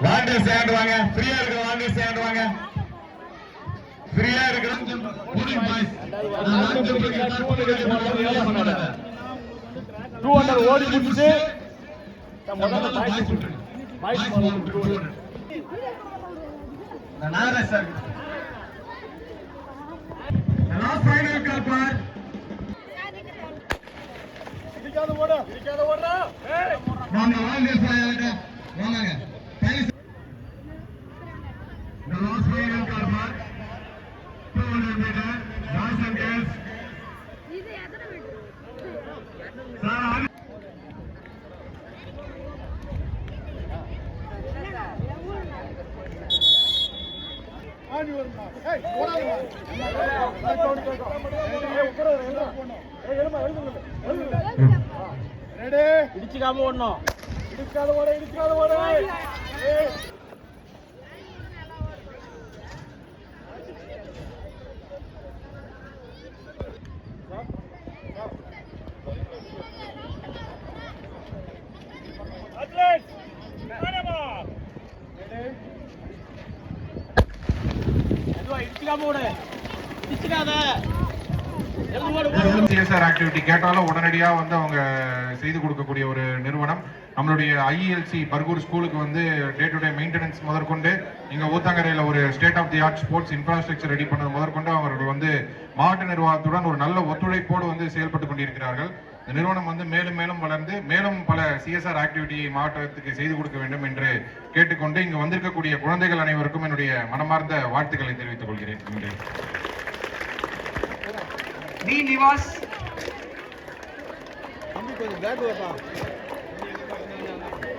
Volunteers sand வாங்க. ஃப்ரீயா இருக்கிற வாலண்டியர்ஸ் சேண்ட் வாங்க. ஃப்ரீயா இருக்கிற 200 ஓடி முடிச்சு இடிச்சுக்காம ஓடணும். இடிக்காத ஓட. சிஎஸ்ஆர் ஆக்டிவிட்டி கேட்டாலும் உடனடியா வந்து அவங்க செய்து கொடுக்கக்கூடிய ஒரு நிறுவனம். நம்மளுடைய ஐஇஎல்சி பர்கூர் ஸ்கூலுக்கு வந்து டே டு டே மெயின்டெனன்ஸ் முதற்கொண்டு இங்க ஊத்தங்கரையில ஒரு state of the art sports infrastructure ready பண்ணது முதற்கொண்டு அவர்கள் வந்து மாவட்ட நிர்வாகத்துடன் ஒரு நல்ல ஒத்துழைப்போடு வந்து செயல்பட்டு கொண்டிருக்கிறார்கள். இந்த நிறுவனம் வந்து மேலும் மேலும் வளர்ந்து மேலும் பல சிஎஸ்ஆர் ஆக்டிவிட்டியை மாவட்டத்துக்கு செய்து கொடுக்க வேண்டும் என்று கேட்டுக்கொண்டு இங்கு வந்திருக்கக்கூடிய குழந்தைகள் அனைவருக்கும் என்னுடைய மனமார்ந்த வாழ்த்துக்களை தெரிவித்துக் கொள்கிறேன்.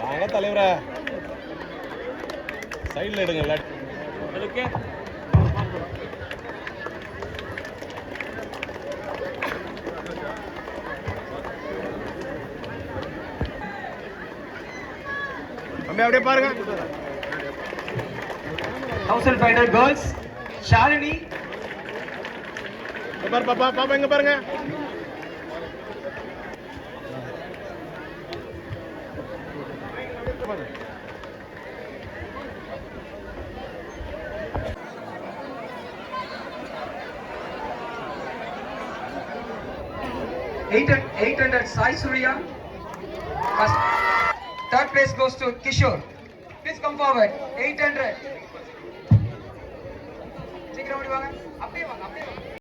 வாங்க தலைவரா, சைடுல எடுங்க. அப்படியே பாருங்க. Thousand fighter girls, Shalini. பாப்பா இங்க பாருங்க. $800 Sai Surya. Third place goes to Kishore. Please come forward. 800. சீக்கிரம் ஓடி வாங்க. அப்படியே வாங்க.